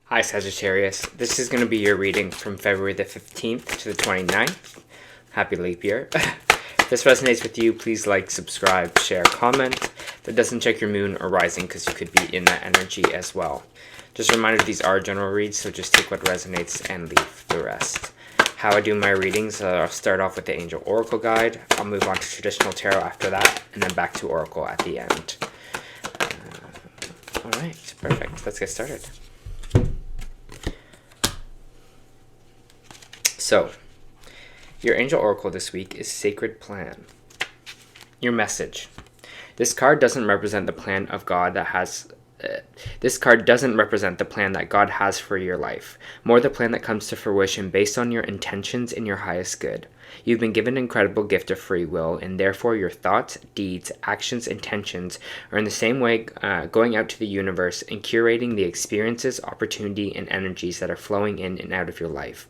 Hi Sagittarius, this is going to be your reading from February the 15th to the 29th. Happy leap year. If this resonates with you, please like, subscribe, share, comment. That doesn't check your moon or rising because you could be in that energy as well. Just a reminder, these are general reads, so just take what resonates and leave the rest. How I do my readings, I'll start off with the Angel Oracle Guide. I'll move on to Traditional Tarot after that, and then back to Oracle at the end. Alright, perfect. Let's get started. So, your Angel Oracle this week is Sacred Plan. Your message. This card doesn't represent the plan of God that has... this card doesn't represent the plan that God has for your life, more the plan that comes to fruition based on your intentions and your highest good. You've been given an incredible gift of free will, and therefore your thoughts, deeds, actions, intentions are in the same way going out to the universe and curating the experiences, opportunity, and energies that are flowing in and out of your life.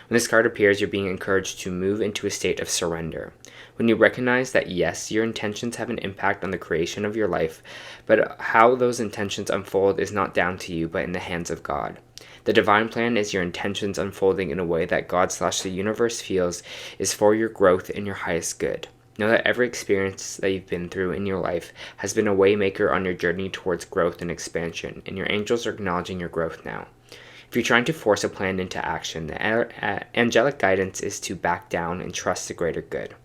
When this card appears, you're being encouraged to move into a state of surrender. When you recognize that yes, your intentions have an impact on the creation of your life, but how those intentions unfold is not down to you, but in the hands of God. The divine plan is your intentions unfolding in a way that God/the universe feels is for your growth and your highest good. Know that every experience that you've been through in your life has been a waymaker on your journey towards growth and expansion, and your angels are acknowledging your growth now. If you're trying to force a plan into action, the angelic guidance is to back down and trust the greater good.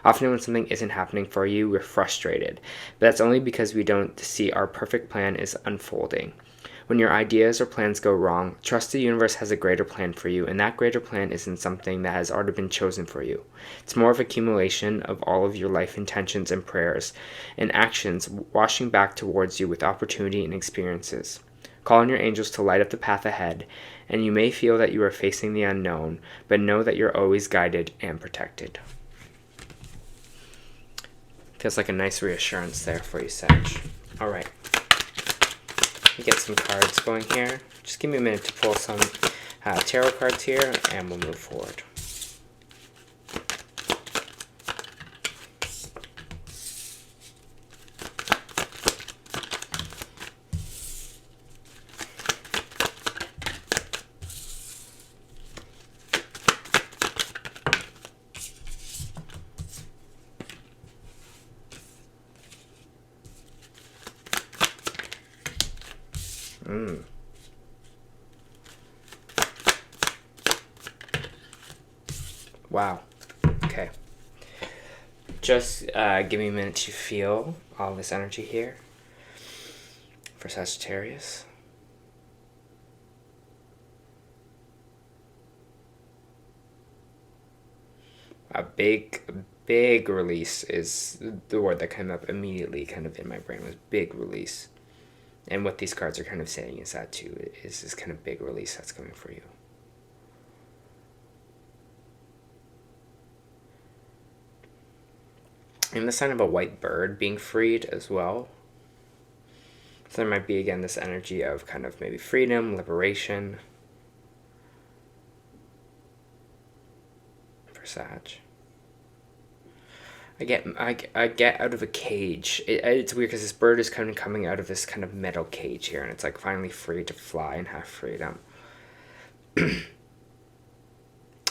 Often when something isn't happening for you, we're frustrated, but that's only because we don't see our perfect plan is unfolding. When your ideas or plans go wrong, trust the universe has a greater plan for you, and that greater plan isn't something that has already been chosen for you. It's more of an accumulation of all of your life intentions and prayers and actions washing back towards you with opportunity and experiences. Call on your angels to light up the path ahead, and you may feel that you are facing the unknown, but know that you're always guided and protected. Feels like a nice reassurance there for you, Sag. Alright. Get some cards going here. Just give me a minute to pull some tarot cards here, and we'll move forward. Wow. Okay. Just give me a minute to feel all this energy here for Sagittarius. A big release is the word that came up immediately kind of in my brain, was big release. And what these cards are kind of saying is that too, is this kind of big release that's coming for you. And the sign of a white bird being freed as well. So there might be, again, this energy of kind of maybe freedom, liberation for Sag. I get out of a cage. It's weird because this bird is kind of coming out of this kind of metal cage here, and it's like finally free to fly and have freedom.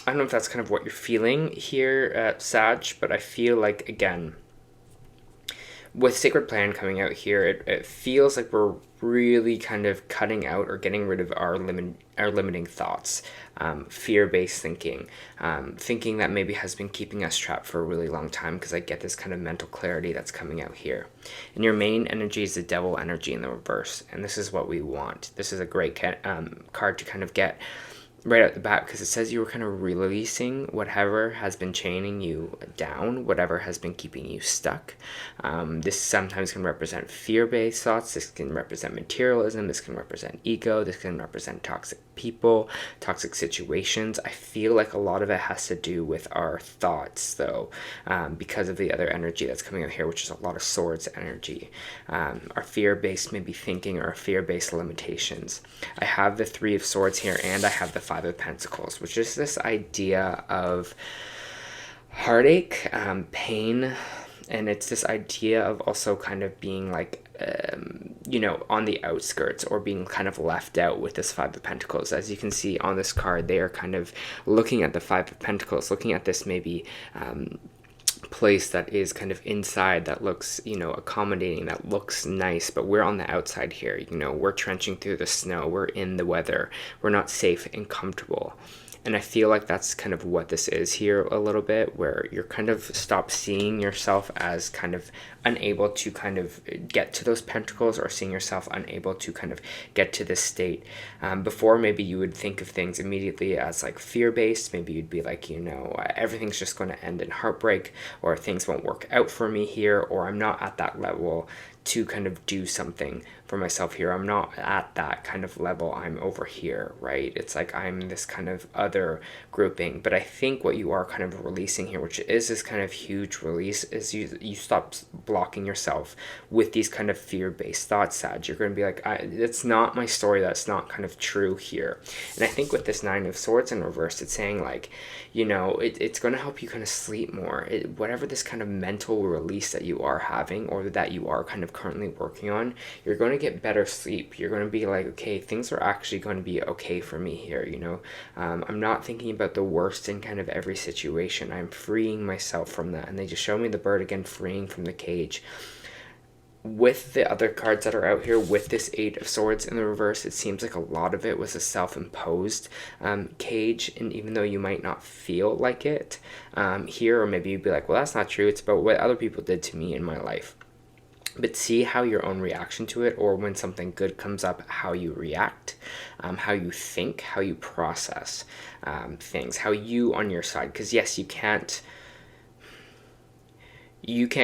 I don't know if that's kind of what you're feeling here, Sag, but I feel like, again, with Sacred Plan coming out here, it feels like we're really kind of cutting out or getting rid of our limiting thoughts, fear-based thinking, thinking that maybe has been keeping us trapped for a really long time, because I get this kind of mental clarity that's coming out here. And your main energy is the Devil energy in the reverse, and this is what we want. This is a great card to kind of get right out the bat, because it says you were kind of releasing whatever has been chaining you down, whatever has been keeping you stuck. This sometimes can represent fear-based thoughts. This can represent materialism. This can represent ego. This can represent toxic people, toxic situations. I feel like a lot of it has to do with our thoughts, though, because of the other energy that's coming out here, which is a lot of swords energy. Our fear-based maybe thinking, or our fear-based limitations. I have the Three of Swords here, and I have the Five of Pentacles, which is this idea of heartache, pain, and it's this idea of also kind of being like on the outskirts or being kind of left out with this Five of Pentacles. As you can see on this card, they are kind of looking at the Five of Pentacles, looking at this maybe place that is kind of inside, that looks, accommodating, that looks nice, but we're on the outside here. We're trenching through the snow, we're in the weather, we're not safe and comfortable. And I feel like that's kind of what this is here a little bit, where you're kind of stop seeing yourself as kind of unable to kind of get to those pentacles, or seeing yourself unable to kind of get to this state. Before, maybe you would think of things immediately as like fear-based. Maybe you'd be like, everything's just going to end in heartbreak, or things won't work out for me here, or I'm not at that level to kind of do something for myself here. I'm not at that kind of level. I'm over here, right? It's like I'm this kind of other grouping. But I think what you are kind of releasing here, which is this kind of huge release, is you stop blocking yourself with these kind of fear-based thoughts, Sag. You're going to be like, it's not my story. That's not kind of true here. And I think with this Nine of Swords in reverse, it's saying like, it's going to help you kind of sleep more. Whatever this kind of mental release that you are having, or that you are kind of currently working on, you're going to get better sleep. You're going to be like, okay, things are actually going to be okay for me here. I'm not thinking about the worst in kind of every situation. I'm freeing myself from that. And they just show me the bird again, freeing from the cage. With the other cards that are out here, with this Eight of Swords in the reverse, it seems like a lot of it was a self-imposed cage. And even though you might not feel like it here, or maybe you'd be like, well, that's not true. It's about what other people did to me in my life. But see how your own reaction to it, or when something good comes up, how you react, how you think, how you process things, how you on your side. Because yes, you can't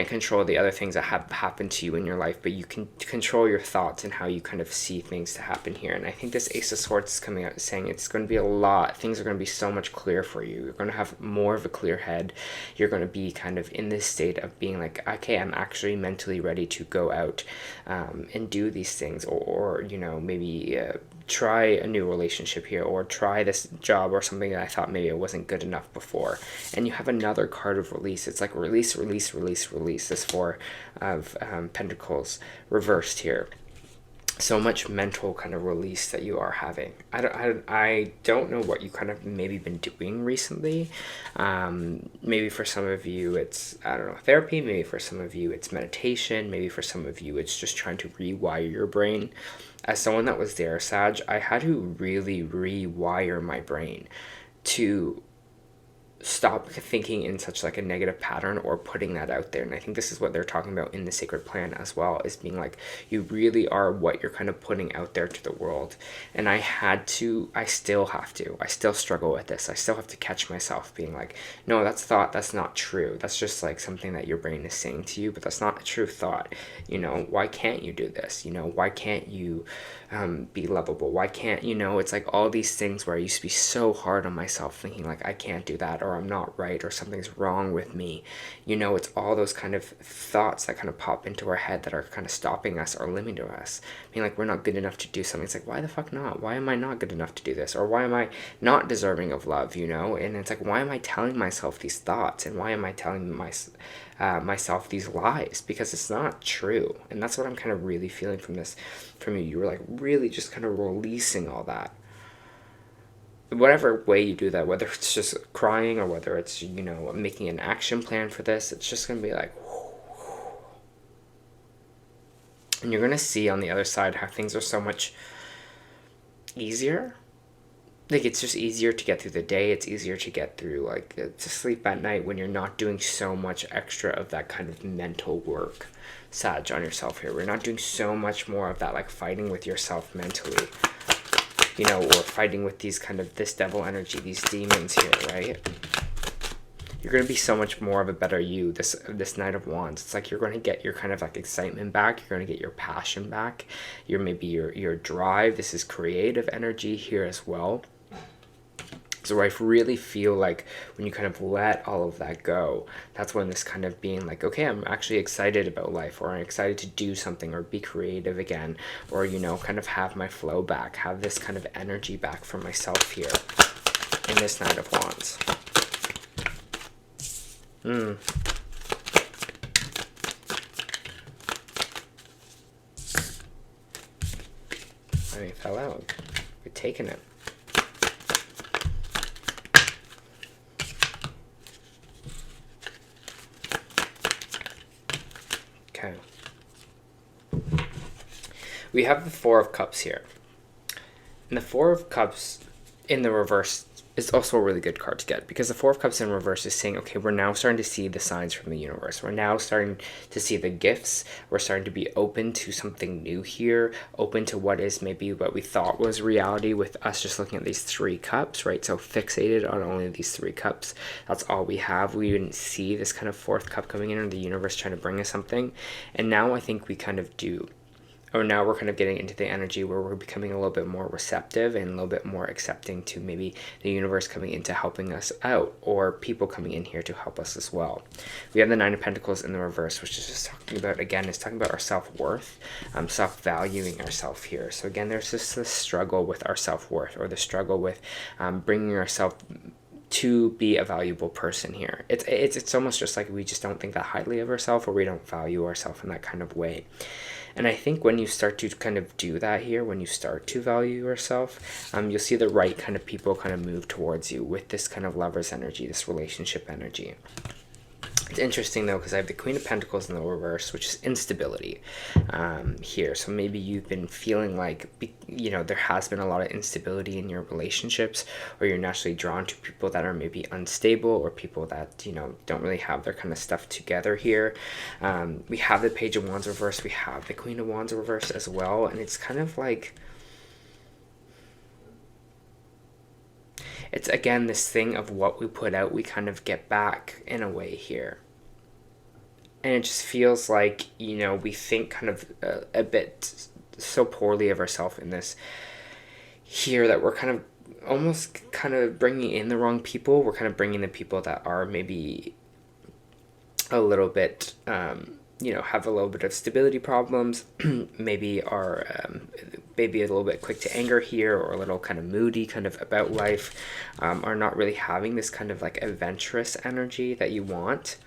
control the other things that have happened to you in your life, but you can control your thoughts and how you kind of see things to happen here. And I think this Ace of Swords is coming out saying it's going to be a lot. Things are going to be so much clearer for you. You're going to have more of a clear head. You're going to be kind of in this state of being like, okay, I'm actually mentally ready to go out and do these things, or maybe try a new relationship here, or try this job, or something that I thought maybe it wasn't good enough before. And you have another card of release. It's like release. This Four of Pentacles reversed here. So much mental kind of release that you are having. I don't know what you kind of maybe been doing recently. Maybe for some of you it's, therapy. Maybe for some of you it's meditation. Maybe for some of you it's just trying to rewire your brain. As someone that was there, Sag, I had to really rewire my brain to stop thinking in such like a negative pattern, or putting that out there. And I think this is what they're talking about in the sacred plan as well, is being like, you really are what you're kind of putting out there to the world. And I still struggle with this. I still have to catch myself being like, no, that's not true. That's just like something that your brain is saying to you, but that's not a true thought. Why can't you do this? Why can't you be lovable? Why can't, it's like all these things where I used to be so hard on myself, thinking like, I can't do that, or I'm not right, or something's wrong with me. It's all those kind of thoughts that kind of pop into our head that are kind of stopping us or limiting us, being like, we're not good enough to do something. It's like, why the fuck not? Why am I not good enough to do this? Or why am I not deserving of love? And it's like, why am I telling myself these thoughts, and why am I telling myself these lies? Because it's not true. And that's what I'm kind of really feeling from you. You were like really just kind of releasing all that. Whatever way you do that, whether it's just crying, or whether it's, making an action plan for this, it's just going to be like, and you're going to see on the other side how things are so much easier. Like, it's just easier to get through the day. It's easier to get through, like, to sleep at night when you're not doing so much extra of that kind of mental work, Sag, on yourself here. We're not doing so much more of that, like, fighting with yourself mentally. Or fighting with these kind of, this devil energy, these demons here, right? You're going to be so much more of a better you, this Knight of Wands. It's like you're going to get your kind of like excitement back. You're going to get your passion back. Your drive. This is creative energy here as well. So I really feel like when you kind of let all of that go, that's when this kind of being like, okay, I'm actually excited about life, or I'm excited to do something, or be creative again, or, kind of have my flow back, have this kind of energy back for myself here in this Knight of Wands. I mean, fell out. We're taking it. Okay. We have the Four of Cups here. And the Four of Cups in the reverse is also a really good card to get, because the Four of Cups in reverse is saying, okay, we're now starting to see the signs from the universe. We're now starting to see the gifts. We're starting to be open to something new here, open to what is maybe what we thought was reality with us just looking at these 3 cups, right? So fixated on only these 3 cups. That's all we have. We didn't see this kind of 4th cup coming in, or the universe trying to bring us something. And now I think we kind of do. Or now we're kind of getting into the energy where we're becoming a little bit more receptive and a little bit more accepting to maybe the universe coming into helping us out, or people coming in here to help us as well. We have the Nine of Pentacles in the reverse, which is just talking about, again, it's talking about our self-worth, self-valuing ourselves here. So again, there's just this struggle with our self-worth, or the struggle with bringing ourselves to be a valuable person here. It's almost just like we just don't think that highly of ourselves, or we don't value ourselves in that kind of way. And I think when you start to kind of do that here, when you start to value yourself, you'll see the right kind of people kind of move towards you with this kind of Lover's energy, this relationship energy. It's interesting though, because I have the Queen of Pentacles in the reverse, which is instability here. So maybe you've been feeling like, you know, there has been a lot of instability in your relationships, or you're naturally drawn to people that are maybe unstable, or people that, you know, don't really have their kind of stuff together here. We have the Page of Wands reverse. We have the Queen of Wands reverse as well. And it's kind of like, it's again this thing of what we put out, we kind of get back in a way here. And it just feels like, you know, we think kind of a bit so poorly of ourselves in this here, that we're kind of almost kind of bringing in the wrong people. We're kind of bringing the people that are maybe a little bit, you know, have a little bit of stability problems, maybe are maybe a little bit quick to anger here, or a little kind of moody kind of about life, are not really having this kind of like adventurous energy that you want.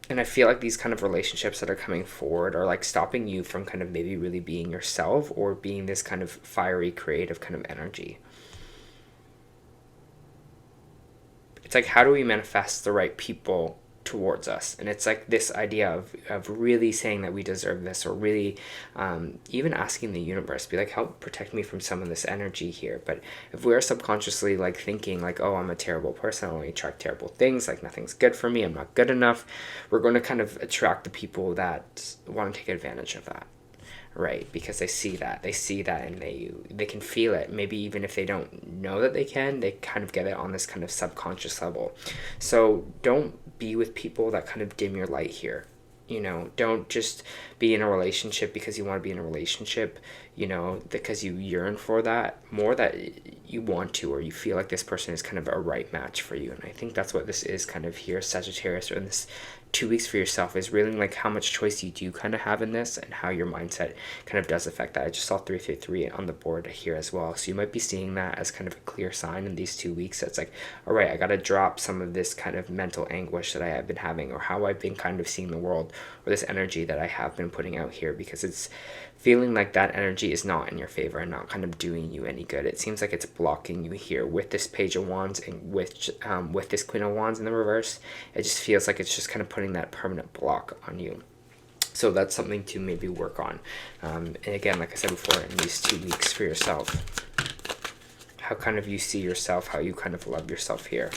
And I feel like these kind of relationships that are coming forward are like stopping you from kind of maybe really being yourself, or being this kind of fiery, creative kind of energy. It's like, how do we manifest the right people towards us? And it's like this idea of really saying that we deserve this, or really even asking the universe, be like, help protect me from some of this energy here. But if we're subconsciously like thinking like, oh, I'm a terrible person, I only attract terrible things, like nothing's good for me, I'm not good enough, we're going to kind of attract the people that want to take advantage of that. Right, because they see that, and they can feel it. Maybe even if they don't know that they kind of get it on this kind of subconscious level. So don't be with people that kind of dim your light here. You know, don't just be in a relationship because you want to be in a relationship, you know, because you yearn for that, more that you want to, or you feel like this person is kind of a right match for you. And I think that's what this is kind of here, Sagittarius, or in this 2 weeks for yourself, is really like how much choice you do kind of have in this, and how your mindset kind of does affect that. I just saw 333 on the board here as well. So you might be seeing that as kind of a clear sign in these 2 weeks. That's like, all right, I got to drop some of this kind of mental anguish that I have been having, or how I've been kind of seeing the world, or this energy that I have been putting out here, because it's feeling like that energy is not in your favor and not kind of doing you any good. It seems like it's blocking you here with this Page of Wands, and with this Queen of Wands in the reverse. It just feels like it's just kind of putting that permanent block on you. So that's something to maybe work on. And again, like I said before, in these 2 weeks for yourself, how kind of you see yourself, how you kind of love yourself here.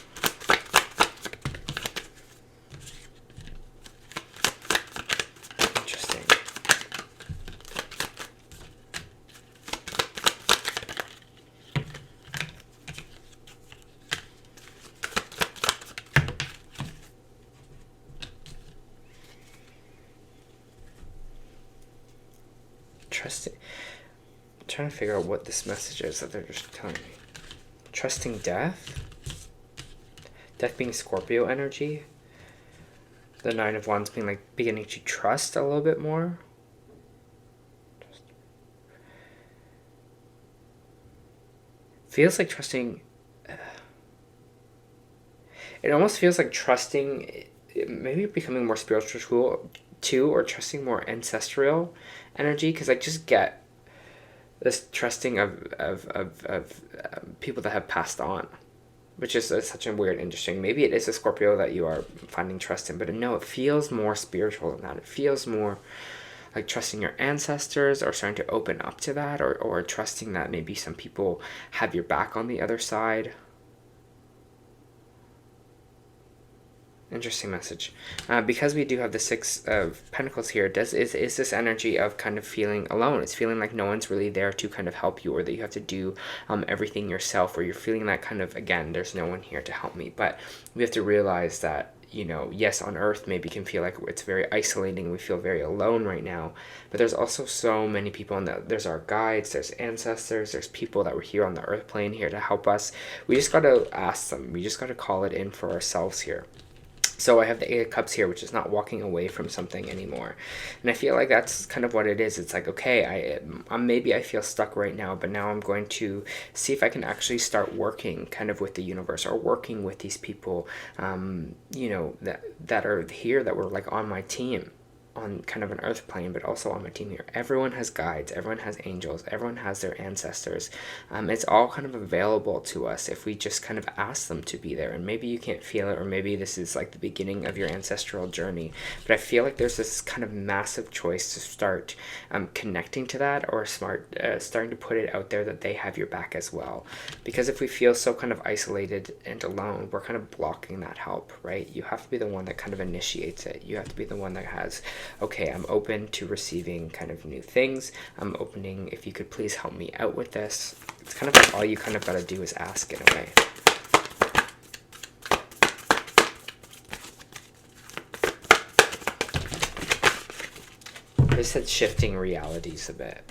Trusting. I'm trying to figure out what this message is that they're just telling me. Trusting death. Death being Scorpio energy. The Nine of Wands being like beginning to trust a little bit more. Feels like trusting. It almost feels like trusting. Maybe becoming more spiritual 2, or trusting more ancestral energy, because I just get this trusting of people that have passed on, which is such a weird, interesting. Maybe it is a Scorpio that you are finding trust in, but no, it feels more spiritual than that. It feels more like trusting your ancestors, or starting to open up to that, or trusting that maybe some people have your back on the other side. Interesting message. Because we do have the 6 of Pentacles here, is this energy of kind of feeling alone. It's feeling like no one's really there to kind of help you, or that you have to do everything yourself, or you're feeling that kind of, again, there's no one here to help me. But we have to realize that, you know, yes, on Earth maybe can feel like it's very isolating, we feel very alone right now, but there's also so many people there's our guides, there's ancestors, there's people that were here on the Earth plane here to help us. We just got to ask them, we just got to call it in for ourselves here. So I have the 8 of Cups here, which is not walking away from something anymore. And I feel like that's kind of what it is. It's like, okay, maybe I feel stuck right now, but now I'm going to see if I can actually start working kind of with the universe, or working with these people, you know, that are here, that were like on my team, on kind of an earth plane, but also on my team here. Everyone has guides, everyone has angels, everyone has their ancestors. It's all kind of available to us if we just kind of ask them to be there. And maybe you can't feel it, or maybe this is like the beginning of your ancestral journey, but I feel like there's this kind of massive choice to start connecting to that, or starting to put it out there that they have your back as well. Because if we feel so kind of isolated and alone, we're kind of blocking that help, right? You have to be the one that kind of initiates it. You have to be the one that has, okay, I'm open to receiving kind of new things. I'm opening, if you could please help me out with this. It's kind of like all you kind of got to do is ask in a way. I just said shifting realities a bit.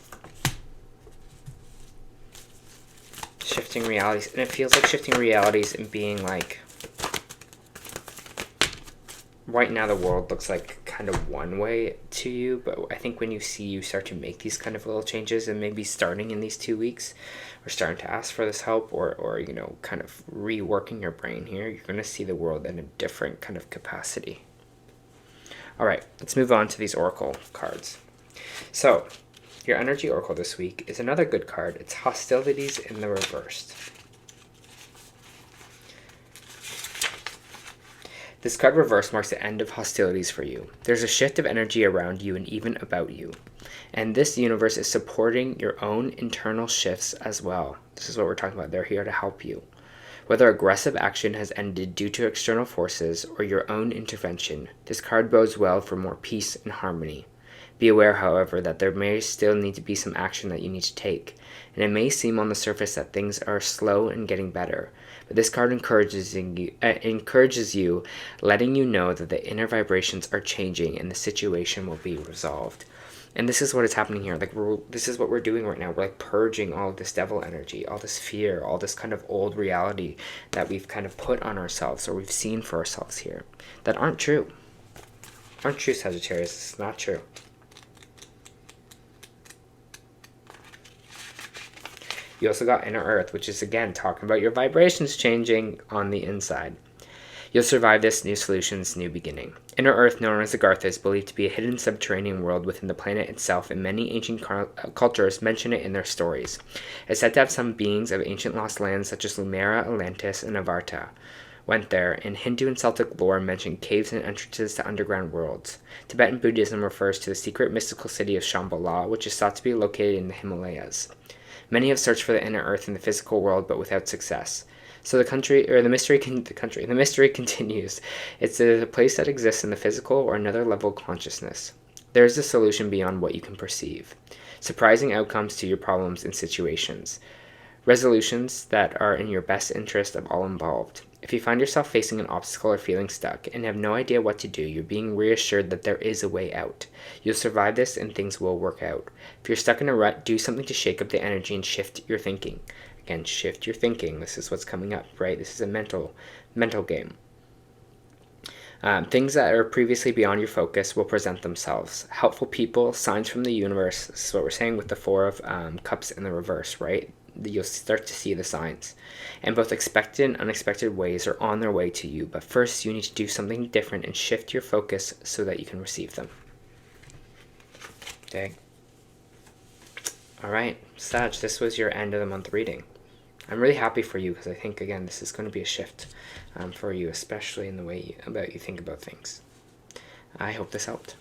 Shifting realities. And it feels like shifting realities and being like, right now the world looks like kind of one way to you, but I think when you start to make these kind of little changes, and maybe starting in these 2 weeks, or starting to ask for this help, or you know, kind of reworking your brain here, you're going to see the world in a different kind of capacity. All right, let's move on to these oracle cards. So your energy oracle this week is another good card. It's hostilities in the reversed. This card reverse marks the end of hostilities for you. There's a shift of energy around you and even about you. And this universe is supporting your own internal shifts as well. This is what we're talking about. They're here to help you. Whether aggressive action has ended due to external forces or your own intervention, this card bodes well for more peace and harmony. Be aware, however, that there may still need to be some action that you need to take, and it may seem on the surface that things are slow and getting better, but this card encourages you, letting you know that the inner vibrations are changing and the situation will be resolved. And this is what is happening here. Like, this is what we're doing right now. We're like purging all of this devil energy, all this fear, all this kind of old reality that we've kind of put on ourselves, or we've seen for ourselves here, that aren't true. Aren't true, Sagittarius. It's not true. You also got Inner Earth, which is, again, talking about your vibrations changing on the inside. You'll survive this, new solutions, new beginning. Inner Earth, known as the Garth, is believed to be a hidden subterranean world within the planet itself, and many ancient cultures mention it in their stories. It's said to have some beings of ancient lost lands such as Lumera, Atlantis, and Avarta went there, and Hindu and Celtic lore mention caves and entrances to underground worlds. Tibetan Buddhism refers to the secret mystical city of Shambhala, which is thought to be located in the Himalayas. Many have searched for the inner earth in the physical world, but without success. So the mystery continues. It's a place that exists in the physical or another level of consciousness. There is a solution beyond what you can perceive. Surprising outcomes to your problems and situations. Resolutions that are in your best interest of all involved. If you find yourself facing an obstacle or feeling stuck and have no idea what to do, you're being reassured that there is a way out. You'll survive this and things will work out. If you're stuck in a rut, do something to shake up the energy and shift your thinking. Again, shift your thinking. This is what's coming up, right? This is a mental game. Things that are previously beyond your focus will present themselves. Helpful people, signs from the universe. This is what we're saying with the Four of Cups in the reverse, right? You'll start to see the signs. And both expected and unexpected ways are on their way to you. But first, you need to do something different and shift your focus so that you can receive them. Okay. All right, Sag, this was your end of the month reading. I'm really happy for you because I think, again, this is going to be a shift for you, especially in the way you think about things. I hope this helped.